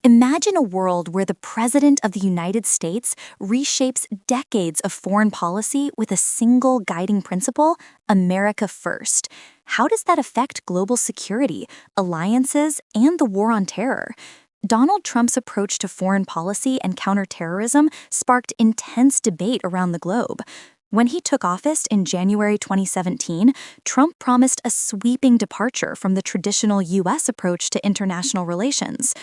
Imagine a world where the President of the United States reshapes decades of foreign policy with a single guiding principle: America first. How does that affect global security, alliances, and the war on terror? Donald Trump's approach to foreign policy and counterterrorism sparked intense debate around the globe. When he took office in January 2017, Trump promised a sweeping departure from the traditional U.S. approach to international relations.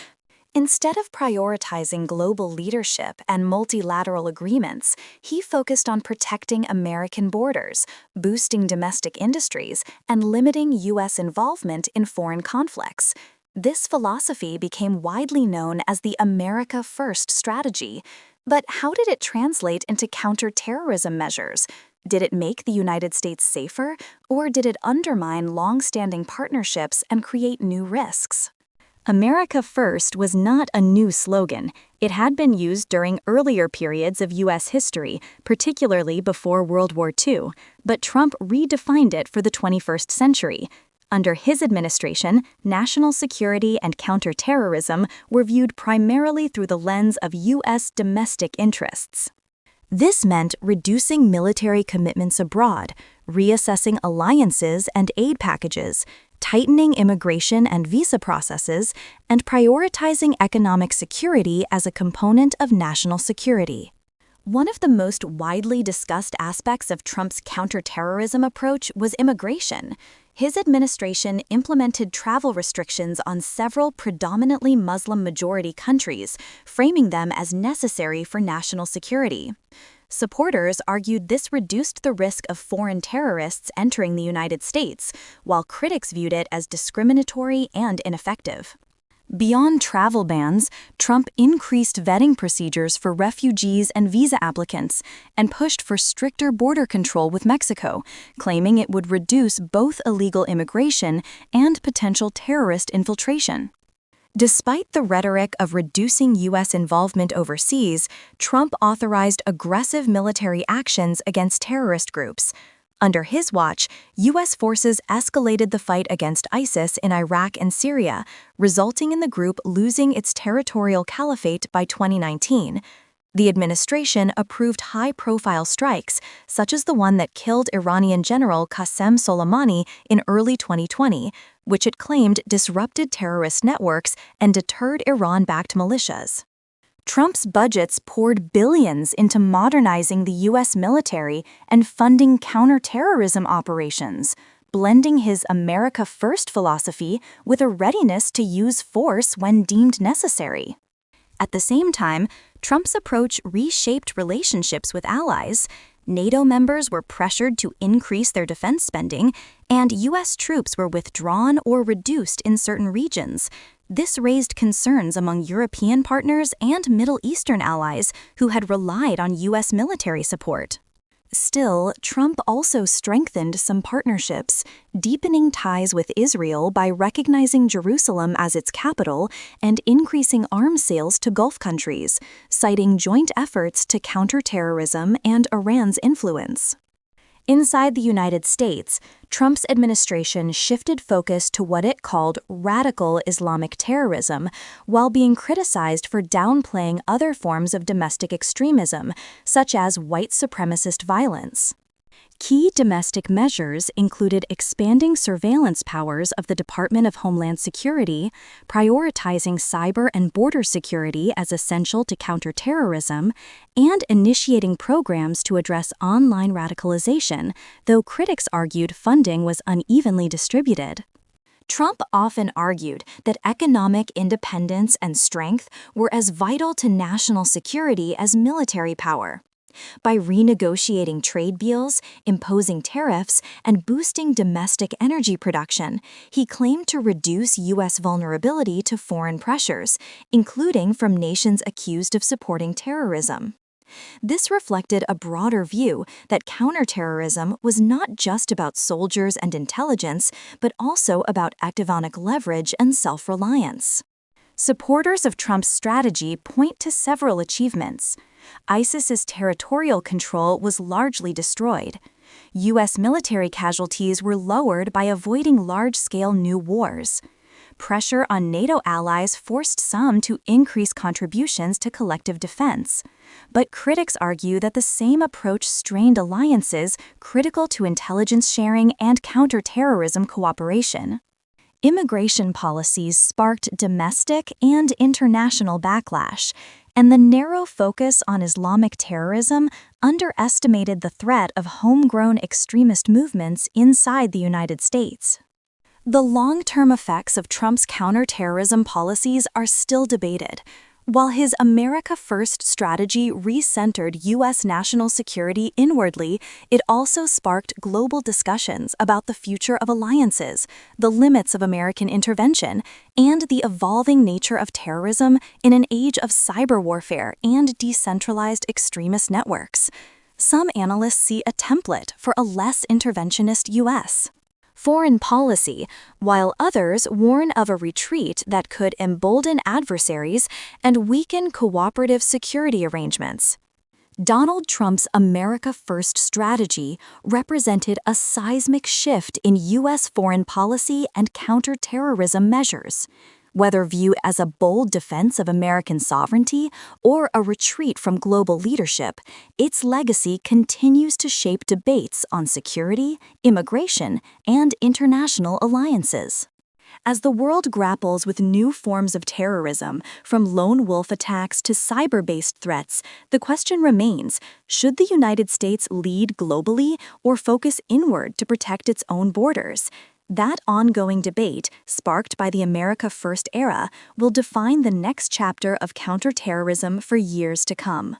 Instead of prioritizing global leadership and multilateral agreements, he focused on protecting American borders, boosting domestic industries, and limiting U.S. involvement in foreign conflicts. This philosophy became widely known as the America First strategy. But how did it translate into counterterrorism measures? Did it make the United States safer, or did it undermine long-standing partnerships and create new risks? America First was not a new slogan. It had been used during earlier periods of U.S. history, particularly before World War II, but Trump redefined it for the 21st century. Under his administration, national security and counterterrorism were viewed primarily through the lens of U.S. domestic interests. This meant reducing military commitments abroad, reassessing alliances and aid packages, tightening immigration and visa processes, and prioritizing economic security as a component of national security. One of the most widely discussed aspects of Trump's counterterrorism approach was immigration. His administration implemented travel restrictions on several predominantly Muslim-majority countries, framing them as necessary for national security. Supporters argued this reduced the risk of foreign terrorists entering the United States, while critics viewed it as discriminatory and ineffective. Beyond travel bans, Trump increased vetting procedures for refugees and visa applicants and pushed for stricter border control with Mexico, claiming it would reduce both illegal immigration and potential terrorist infiltration. Despite the rhetoric of reducing U.S. involvement overseas, Trump authorized aggressive military actions against terrorist groups. Under his watch, U.S. forces escalated the fight against ISIS in Iraq and Syria, resulting in the group losing its territorial caliphate by 2019. The administration approved high-profile strikes, such as the one that killed Iranian General Qasem Soleimani in early 2020, which it claimed disrupted terrorist networks and deterred Iran-backed militias. Trump's budgets poured billions into modernizing the U.S. military and funding counterterrorism operations, blending his America First philosophy with a readiness to use force when deemed necessary. At the same time, Trump's approach reshaped relationships with allies. NATO members were pressured to increase their defense spending, and U.S. troops were withdrawn or reduced in certain regions. This raised concerns among European partners and Middle Eastern allies who had relied on U.S. military support. Still, Trump also strengthened some partnerships, deepening ties with Israel by recognizing Jerusalem as its capital and increasing arms sales to Gulf countries, citing joint efforts to counter terrorism and Iran's influence. Inside the United States, Trump's administration shifted focus to what it called radical Islamic terrorism, while being criticized for downplaying other forms of domestic extremism, such as white supremacist violence. Key domestic measures included expanding surveillance powers of the Department of Homeland Security, prioritizing cyber and border security as essential to counterterrorism, and initiating programs to address online radicalization, though critics argued funding was unevenly distributed. Trump often argued that economic independence and strength were as vital to national security as military power. By renegotiating trade deals, imposing tariffs, and boosting domestic energy production, he claimed to reduce U.S. vulnerability to foreign pressures, including from nations accused of supporting terrorism. This reflected a broader view that counterterrorism was not just about soldiers and intelligence, but also about economic leverage and self-reliance. Supporters of Trump's strategy point to several achievements. ISIS's territorial control was largely destroyed. U.S. military casualties were lowered by avoiding large-scale new wars. Pressure on NATO allies forced some to increase contributions to collective defense. But critics argue that the same approach strained alliances critical to intelligence sharing and counterterrorism cooperation. Immigration policies sparked domestic and international backlash, and the narrow focus on Islamic terrorism underestimated the threat of homegrown extremist movements inside the United States. The long-term effects of Trump's counterterrorism policies are still debated. While his America First strategy recentered U.S. national security inwardly, it also sparked global discussions about the future of alliances, the limits of American intervention, and the evolving nature of terrorism in an age of cyber warfare and decentralized extremist networks. Some analysts see a template for a less interventionist U.S. foreign policy, while others warn of a retreat that could embolden adversaries and weaken cooperative security arrangements. Donald Trump's America First strategy represented a seismic shift in U.S. foreign policy and counterterrorism measures. Whether viewed as a bold defense of American sovereignty or a retreat from global leadership, its legacy continues to shape debates on security, immigration, and international alliances. As the world grapples with new forms of terrorism, from lone wolf attacks to cyber-based threats, the question remains, should the United States lead globally or focus inward to protect its own borders? That ongoing debate, sparked by the America First era, will define the next chapter of counterterrorism for years to come.